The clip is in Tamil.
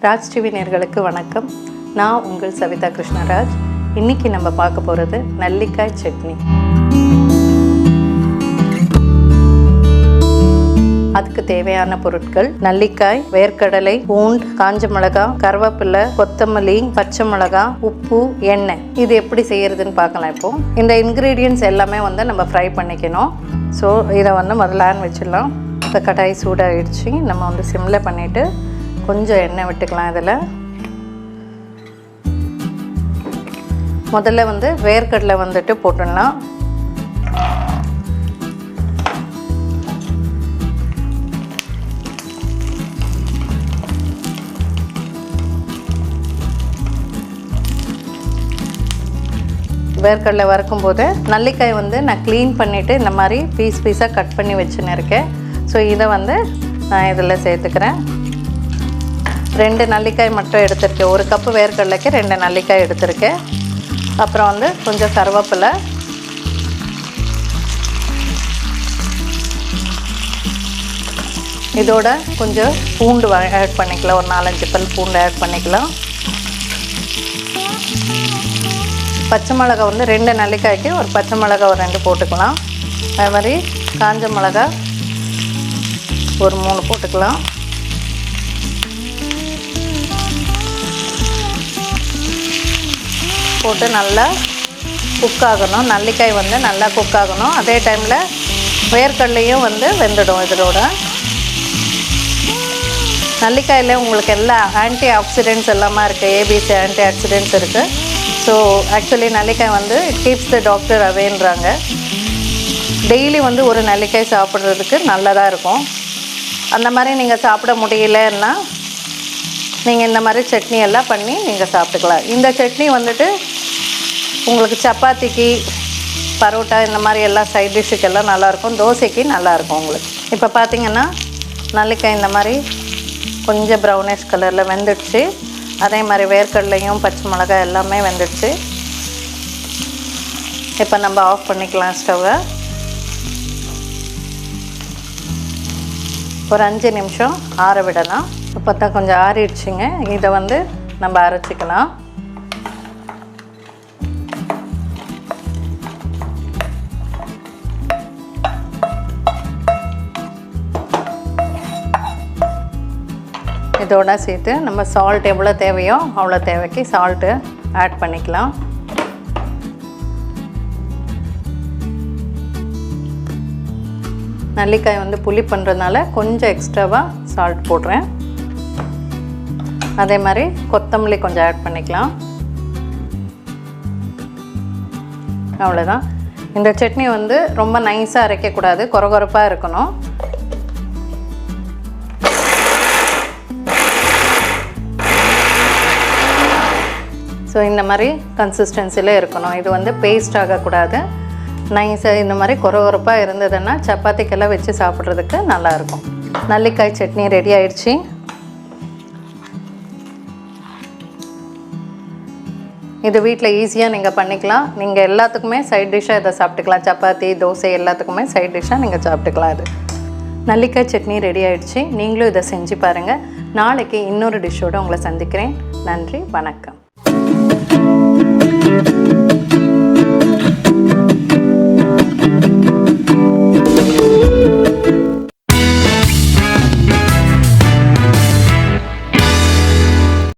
ராஜ் டிவி நேயர்களுக்கு வணக்கம். நான் உங்கள் சவிதா கிருஷ்ணராஜ். இன்றைக்கி நம்ம பார்க்க போகிறது நல்லிக்காய் சட்னி. அதுக்கு தேவையான பொருட்கள்: நல்லிக்காய், வேர்க்கடலை, பூண்டு, காஞ்ச மிளகாய், கருவேப்பிலை, கொத்தமல்லி, பச்சை மிளகாய், உப்பு, எண்ணெய். இது எப்படி செய்யறதுன்னு பார்க்கலாம். இப்போ இந்த இன்க்ரீடியன்ட்ஸ் எல்லாமே நம்ம ஃப்ரை பண்ணிக்கணும். ஸோ இதை முதல்ல வச்சிடலாம். இப்போ கடாய் சூடாகிடுச்சு. நம்ம சிம்மில் பண்ணிவிட்டு கொஞ்சம் எண்ணெய் விட்டுக்கலாம். இதில் முதல்ல வேர்க்கடலை போட்டுடலாம். வேர்க்கடலை வறுக்கும்போது நல்லிக்காய் நான் க்ளீன் பண்ணிவிட்டு இந்த மாதிரி பீஸாக கட் பண்ணி வச்சுன்னு இருக்கேன். ஸோ இதை நான் இதில் சேர்த்துக்கிறேன். 2 நல்லிக்காய் மட்டும் எடுத்திருக்கேன். 1 கப்பு வேர்க்கடலைக்கு 2 நல்லிக்காய் எடுத்திருக்கேன். அப்புறம் கொஞ்சம் கருவேப்பிலை, இதோட கொஞ்சம் பூண்டு ஆட் பண்ணிக்கலாம். ஒரு 4-5 பல் பூண்டு ஆட் பண்ணிக்கலாம். பச்சை மிளகாய் 2 நல்லிக்காய்க்கு ஒரு பச்சை மிளகாய் ஒரு 2 போட்டுக்கலாம். அது மாதிரி காஞ்ச மிளகாய் ஒரு 3 போட்டுக்கலாம். போட்டு நல்லா குக் ஆகணும். நல்லிக்காய் நல்லா குக் ஆகணும். அதே டைமில் வேர்க்கடலையும் வெந்துடும். இதோட நல்லிக்காயில் உங்களுக்கு எல்லா ஆன்டி ஆக்சிடென்ட்ஸ் எல்லாமே இருக்குது. ஏபிசி ஆன்டி ஆக்சிடென்ட்ஸ் இருக்குது. ஸோ ஆக்சுவலி நல்லிக்காய் இட் கீப்ஸ் த டாக்டர் அவேன்றாங்க. டெய்லி ஒரு நல்லிக்காய் சாப்பிட்றதுக்கு நல்லதாக இருக்கும். அந்த மாதிரி நீங்கள் சாப்பிட முடியலன்னா நீங்கள் இந்த மாதிரி சட்னி எல்லாம் பண்ணி நீங்கள் சாப்பிட்டுக்கலாம். இந்த சட்னி உங்களுக்கு சப்பாத்திக்கு, பரோட்டா இந்த மாதிரி எல்லாம் சைட் டிஷ்ஷுக்கெல்லாம் நல்லாயிருக்கும். தோசைக்கு நல்லாயிருக்கும் உங்களுக்கு. இப்போ பார்த்திங்கன்னா நல்லிக்காய் இந்த மாதிரி கொஞ்சம் ப்ரௌனிஷ் கலரில் வெந்துடுச்சு. அதே மாதிரி வேர்க்கடலையும் பச்சை மிளகாய் எல்லாமே வெந்துடுச்சு. இப்போ நம்ம ஆஃப் பண்ணிக்கலாம் ஸ்டவ்வை. ஒரு 5 நிமிஷம் ஆற விடலாம். இப்போ தான் கொஞ்சம் ஆறிடுச்சுங்க. இதை நம்ம அரைச்சிக்கலாம். இதோட சேர்த்து நம்ம சால்ட் எவ்வளோ தேவையோ அவ்வளோ தேவைக்கு சால்ட்டு ஆட் பண்ணிக்கலாம். நல்லிக்காய் புளி பண்ணுறதுனால கொஞ்சம் எக்ஸ்ட்ராவாக சால்ட் போடுறேன். அதே மாதிரி கொத்தமல்லி கொஞ்சம் ஆட் பண்ணிக்கலாம். அவ்வளோதான். இந்த சட்னி ரொம்ப நைஸாக அரைக்கக்கூடாது, கொரகொரப்பாக இருக்கணும். ஸோ இந்த மாதிரி கன்சிஸ்டன்சியில் இருக்கணும். இது பேஸ்ட் ஆகக்கூடாது. நைஸாக இந்த மாதிரி கொரகொரப்பாக இருந்ததுன்னா சப்பாத்திக்கெல்லாம் வச்சு சாப்பிட்றதுக்கு நல்லாயிருக்கும். நல்லிக்காய் சட்னி ரெடி ஆயிடுச்சு. இது வீட்டில் ஈஸியாக நீங்கள் பண்ணிக்கலாம். நீங்கள் எல்லாத்துக்குமே சைட் டிஷ்ஷாக இதை சாப்பிட்டுக்கலாம். சப்பாத்தி, தோசை எல்லாத்துக்குமே சைட் டிஷ்ஷாக நீங்கள் சாப்பிட்டுக்கலாம். இது நல்லிக்காய் சட்னி ரெடி ஆயிடுச்சு. நீங்களும் இதை செஞ்சு பாருங்கள். நாளைக்கு இன்னொரு டிஷ்ஷோடு உங்களை சந்திக்கிறேன். நன்றி, வணக்கம்.